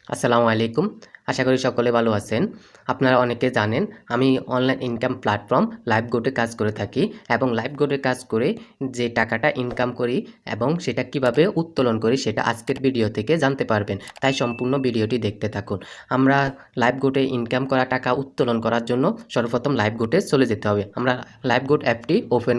আসসালামু আলাইকুম। আশা করি সকলে ভালো আছেন। আপনারা অনেকে জানেন আমি অনলাইন ইনকাম প্ল্যাটফর্ম লাইভগোটে কাজ করে থাকি এবং লাইভগোটে কাজ করে যে টাকাটা ইনকাম করি এবং সেটা কিভাবে উত্তোলন করি সেটা আজকের ভিডিও থেকে জানতে পারবেন। তাই সম্পূর্ণ ভিডিওটি দেখতে থাকুন। আমরা লাইভগোটে ইনকাম করা টাকা উত্তোলন করার জন্য সর্বপ্রথম লাইভগোটে চলে যেতে হবে। আমরা লাইভগোট অ্যাপটি ওপেন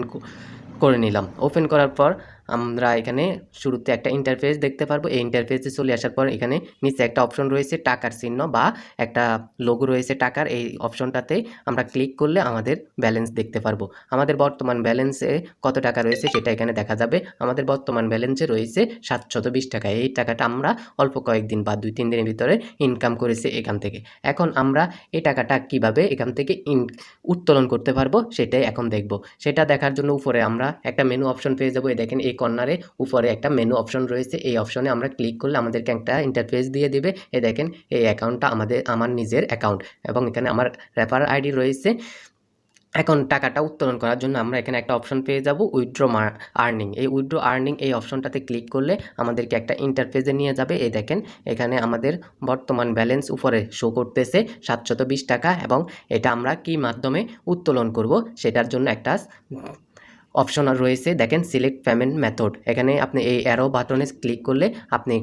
করে নিলাম। ওপেন করার পর আমরা এখানে শুরুতে একটা ইন্টারফেস দেখতে পারবো। এই ইন্টারফেসে চলে আসার পর এখানে নিচে একটা অপশন রয়েছে টাকার চিহ্ন বা একটা লোগো রয়েছে টাকার। এই অপশনটাতে আমরা ক্লিক করলে আমাদের ব্যালেন্স দেখতে পারবো। আমাদের বর্তমান ব্যালেন্সে কত টাকা রয়েছে সেটা এখানে দেখা যাবে। আমাদের বর্তমান ব্যালেন্সে রয়েছে 720 টাকা। এই টাকাটা আমরা অল্প কয়েকদিন বা 2-3 দিনের ভিতরে ইনকাম করেছি এখান থেকে। এখন আমরা এই টাকাটা কিভাবে এখান থেকে উত্তোলন করতে পারবো সেটাই এখন দেখব। সেটা দেখার জন্য উপরে আমরা একটা মেনু অপশন পেয়ে যাবো। এই দেখেন এই কর্নারে উপরে একটা মেনু অপশন রয়েছে। এই অপশনে আমরা ক্লিক করলে আমাদেরকে একটা ইন্টারফেস দিয়ে দিবে। এই দেখেন এই অ্যাকাউন্টটা আমার নিজের অ্যাকাউন্ট এবং এখানে আমার রেফার আইডি রয়েছে। এখন টাকাটা উত্তোলন করার জন্য আমরা এখানে একটা অপশন পেয়ে যাব উইথড্র আর্নিং। এই উইথড্র আর্নিং এই অপশনটাতে ক্লিক করলে আমাদেরকে একটা ইন্টারফেসে নিয়ে যাবে। এই দেখেন এখানে আমাদের বর্তমান ব্যালেন্স উপরে শো করতেছে 720 টাকা এবং এটা আমরা কি মাধ্যমে উত্তোলন করব সেটার জন্য একটা অপশন রয়েছে। দেখেন সিলেক্ট পেমেন্ট মেথড। এখানে আপনি এই অ্যারো বাটনে ক্লিক করলে আপনি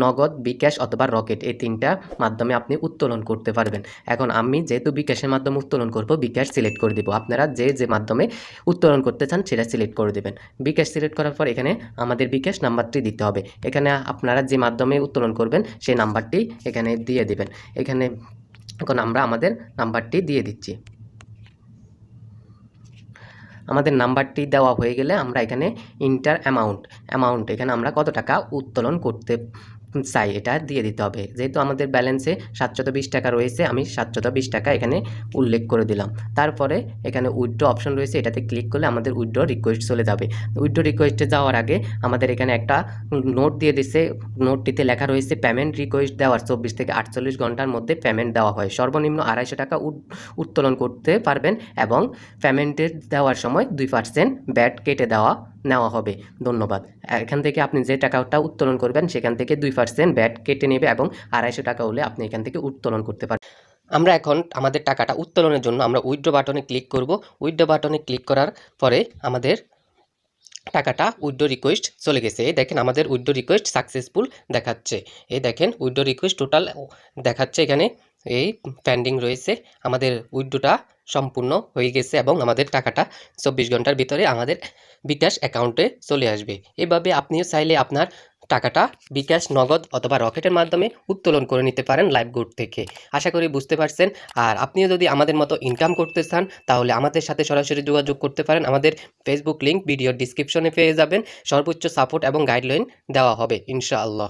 নগদ, বিকাশ অথবা রকেট এই তিনটা মাধ্যমে আপনি উত্তোলন করতে পারবেন। এখন আমি যেহেতু বিকাশের মাধ্যমে উত্তোলন করব, বিকাশ সিলেক্ট করে দেব। আপনারা যে মাধ্যমে উত্তোলন করতে চান সেটা সিলেক্ট করে দেবেন। বিকাশ সিলেক্ট করার পর এখানে আমাদের বিকাশ নাম্বারটি দিতে হবে। এখানে আপনারা যে মাধ্যমে উত্তোলন করবেন সেই নাম্বারটি এখানে দিয়ে দেবেন। এখানে এখন আমরা আমাদের নাম্বারটি দিয়ে দিচ্ছি। আমাদের নাম্বারটি দেওয়া হয়ে গেলে আমরা এখানে ইন্টার অ্যামাউন্ট এখানে আমরা কত টাকা উত্তোলন করতে চাই এটা দিয়ে দিতে হবে। যেহেতু আমাদের ব্যালেন্সে 720 টাকা রয়েছে, আমি 720 টাকা এখানে উল্লেখ করে দিলাম। তারপরে এখানে উইথড্র অপশন রয়েছে, এটাতে ক্লিক করলে আমাদের উইথড্র রিকোয়েস্ট চলে যাবে। উইথড্র রিকোয়েস্টে যাওয়ার আগে আমাদের এখানে একটা নোট দিয়ে দিচ্ছে। নোটটিতে লেখা রয়েছে পেমেন্ট রিকোয়েস্ট দেওয়ার 24 থেকে 48 ঘন্টার মধ্যে পেমেন্ট দেওয়া হয়। সর্বনিম্ন 250 টাকা উত্তোলন করতে পারবেন এবং পেমেন্টের দেওয়ার সময় 2% ব্যাট কেটে নেওয়া হবে। ধন্যবাদ। এখান থেকে আপনি যে টাকাটা উত্তোলন করবেন সেখান থেকে 2% ব্যাট কেটে নেবে এবং 250 টাকা হলে আপনি এখান থেকে উত্তোলন করতে পারবেন। আমরা এখন আমাদের টাকাটা উত্তোলনের জন্য আমরা উইথড্র বাটনে ক্লিক করব। উইথড্র বাটনে ক্লিক করার পরে আমাদের টাকাটা উইথড্র রিকোয়েস্ট চলে গেছে। এই দেখেন আমাদের উইথড্র রিকোয়েস্ট সাকসেসফুল দেখাচ্ছে। এই দেখেন উইথড্র রিকোয়েস্ট টোটাল দেখাচ্ছে এখানে এই পেন্ডিং রয়েছে। আমাদের উইথড্রটা সম্পূর্ণ হয়ে গেছে এবং আমাদের টাকাটা 24 ঘন্টার ভিতরে আমাদের বিকাশ অ্যাকাউন্টে চলে আসবে। এভাবে আপনিও চাইলে আপনার টাকাটা বিকাশ, নগদ অথবা রকেটের মাধ্যমে উত্তোলন করে নিতে পারেন লাইভগোট থেকে। আশা করি বুঝতে পারছেন। আর আপনিও যদি আমাদের মতো ইনকাম করতে চান তাহলে আমাদের সাথে সরাসরি যোগাযোগ করতে পারেন। আমাদের ফেসবুক লিঙ্ক ভিডিওর ডিসক্রিপশনে পেয়ে যাবেন। সর্বোচ্চ সাপোর্ট এবং গাইডলাইন দেওয়া হবে ইনশাআল্লাহ।